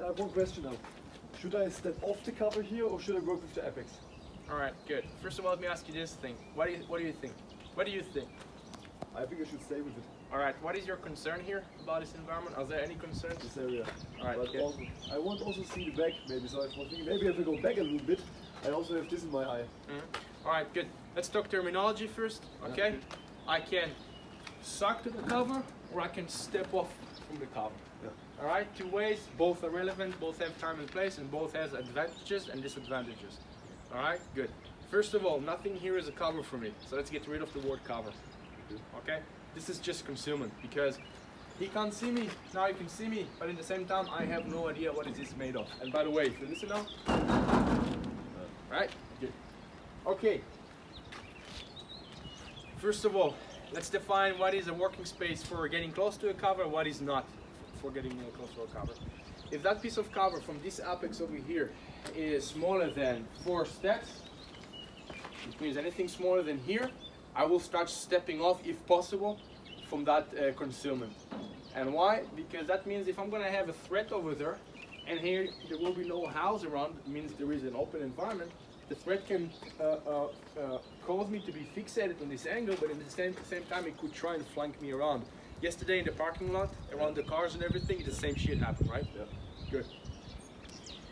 I have one question now. Should I step off the cover here or should I work with the apex? Alright, good. First of all, let me ask you this thing. What do you think? What do you think? I think I should stay with it. Alright, what is your concern here about this environment? Are there any concerns? This area. Alright, But good. also, I want also see the back maybe, so I was thinking maybe if I go back a little bit, I also have this in my eye. Alright, good. Let's talk terminology first, okay? good. I can suck to the cover or I can step off from the cover. Yeah. Alright, two ways, both are relevant, both have time and place, and both has advantages and disadvantages. Alright, good. First of all, nothing here is a cover for me, so let's get rid of the word cover. Okay? This is just concealment because he can't see me, now he can see me, but at the same time I have no idea what it is made of. And by the way, if you listen now, right? Good. Okay. First of all, let's define what is a working space for getting close to a cover, what is not for getting close to a cover. If that piece of cover from this apex over here is smaller than 4 steps, which means anything smaller than here, I will start stepping off if possible from that concealment. And why? Because that means if I'm going to have a threat over there and here there will be no house around, it means there is an open environment, the threat can cause me to be fixated on this angle, but at the same time it could try and flank me around. Yesterday in the parking lot, around the cars and everything, the same shit happened, right? Yeah. Good.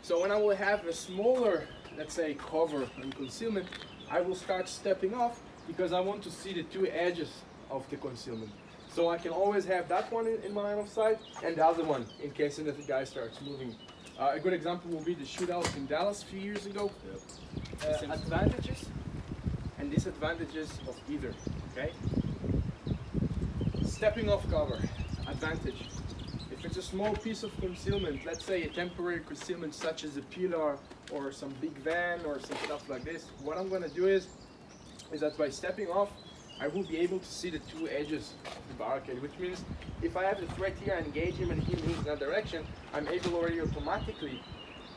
So when I will have a smaller, let's say, cover and concealment, I will start stepping off because I want to see the two edges of the concealment. So I can always have that one in my line of sight and the other one in case the guy starts moving. A good example will be the shootout in Dallas a few years ago. Yep. Advantages and disadvantages of either, okay? Stepping off cover, advantage. If it's a small piece of concealment, let's say a temporary concealment such as a pillar or some big van or some stuff like this, what I'm gonna do is that by stepping off, I will be able to see the two edges of the barricade, which means if I have the threat here, I engage him and he moves in that direction, I'm able already automatically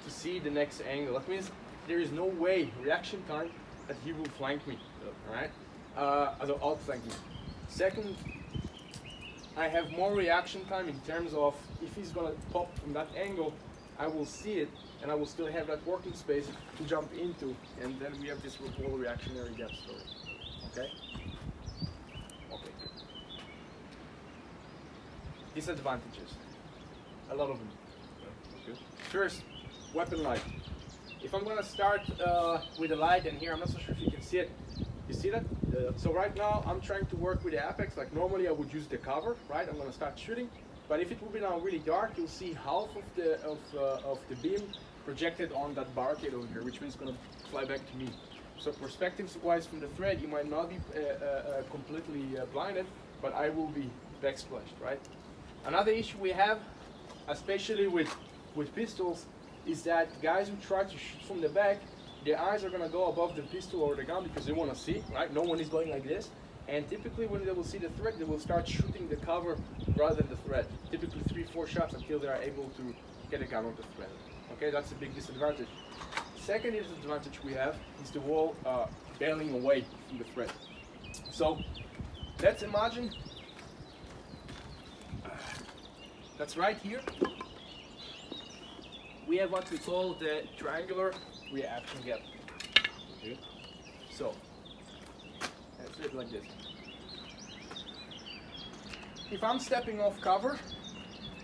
to see the next angle. That means there is no way, reaction time, that he will flank me, alright? Outflank me. Second, I have more reaction time in terms of if he's gonna pop from that angle, I will see it and I will still have that working space to jump into, and then we have this whole reactionary gap story. Okay? Okay, good. Disadvantages. A lot of them. Okay. First, weapon light. If I'm gonna start with a light, and here I'm not so sure if you can see it. You see that? Yeah. So right now I'm trying to work with the apex. Like normally I would use the cover, right? I'm gonna start shooting. But if it will be now really dark, you'll see half of the beam projected on that barricade over here, which means it's gonna fly back to me. So perspectives-wise from the thread, you might not be completely blinded, but I will be backsplashed, right? Another issue we have, especially with pistols, is that guys who try to shoot from the back, their eyes are going to go above the pistol or the gun because they want to see, right? No one is going like this. And typically when they will see the threat, they will start shooting the cover rather than the threat. Typically 3-4 shots until they are able to get a gun on the threat. Okay, that's a big disadvantage. Second disadvantage we have is the wall bailing away from the threat. So let's imagine that's right here. We have what we call the triangular reaction gap. Okay. So let's do it like this. If I'm stepping off cover,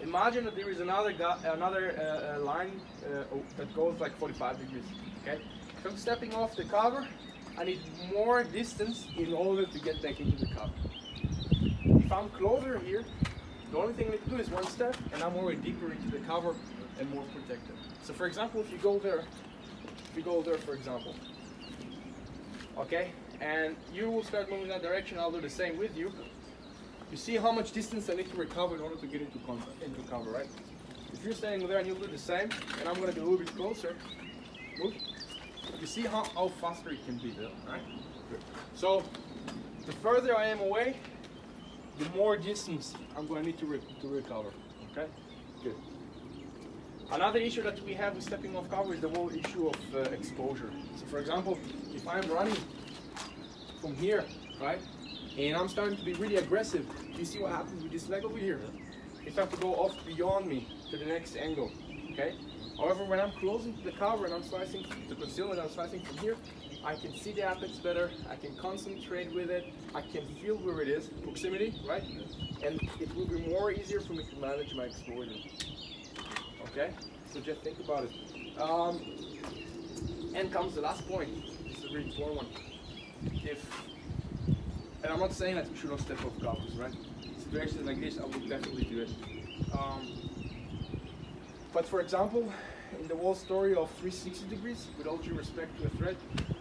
imagine that there is another line that goes like 45 degrees. Okay. If I'm stepping off the cover, I need more distance in order to get back into the cover. If I'm closer here, the only thing I need to do is one step, and I'm already deeper into the cover and more protected. So for example, if you go there, for example, okay, and you will start moving that direction, I'll do the same with you. You see how much distance I need to recover in order to get into cover, right? If you're standing there and you'll do the same, and I'm going to be a little bit closer, move. You see how faster it can be, right? Good. So the further I am away, the more distance I'm going to need to recover. Okay, good. Another issue that we have with stepping off cover is the whole issue of exposure. So for example, if I'm running from here, right, and I'm starting to be really aggressive, you see what happens with this leg over here? It starts to go off beyond me to the next angle. Okay. However, when I'm closing to the cover and I'm slicing the concealment, I'm slicing from here, I can see the apex better, I can concentrate with it, I can feel where it is, proximity, right? And it will be more easier for me to manage my exposure. Okay? So just think about it. And comes the last point. It's a really important one. And I'm not saying that you should not step off covers, right? Situations like this, I would definitely do it. But for example, in the whole story of 360 degrees, with all due respect to a threat,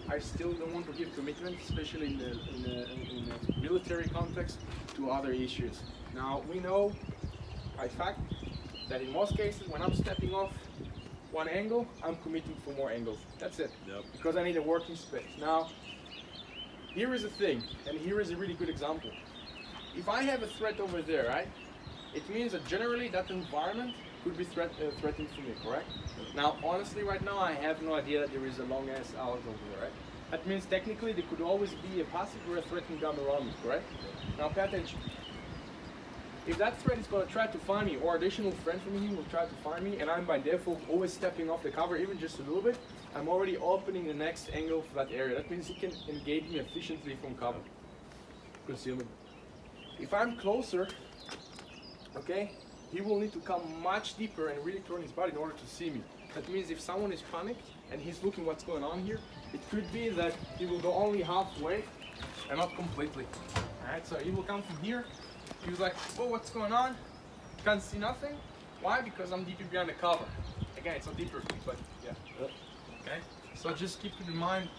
I still don't want to give commitment, especially in the military context, to other issues. Now, we know by fact that in most cases, when I'm stepping off one angle, I'm committing for more angles. That's it. Yep. Because I need a working space. Now, here is a thing, and here is a really good example. If I have a threat over there, right, it means that generally that environment could be threatened for me, correct? Now, honestly, right now, I have no idea that there is a long-ass out over there, right? That means technically there could always be a passive or a threatening gun around me, correct? Now, pay attention. If that threat is going to try to find me, or additional friend from me will try to find me, and I'm by default always stepping off the cover, even just a little bit, I'm already opening the next angle for that area. That means he can engage me efficiently from cover. Concealment. If I'm closer, okay, he will need to come much deeper and really turn his body in order to see me. That means if someone is panicked and he's looking what's going on here, it could be that he will go only halfway and not completely. Alright, so he will come from here. He was like, oh, what's going on? Can't see nothing. Why? Because I'm deeper behind the cover. Again, it's not deeper, but yeah. Okay? So just keep it in mind.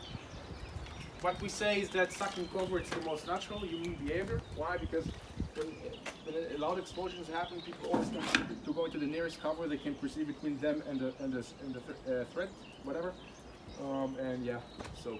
What we say is that sucking cover is the most natural human behavior. Why? Because when a lot of explosions happen, people always tend to go into the nearest cover they can perceive between them and the threat, whatever. And yeah, so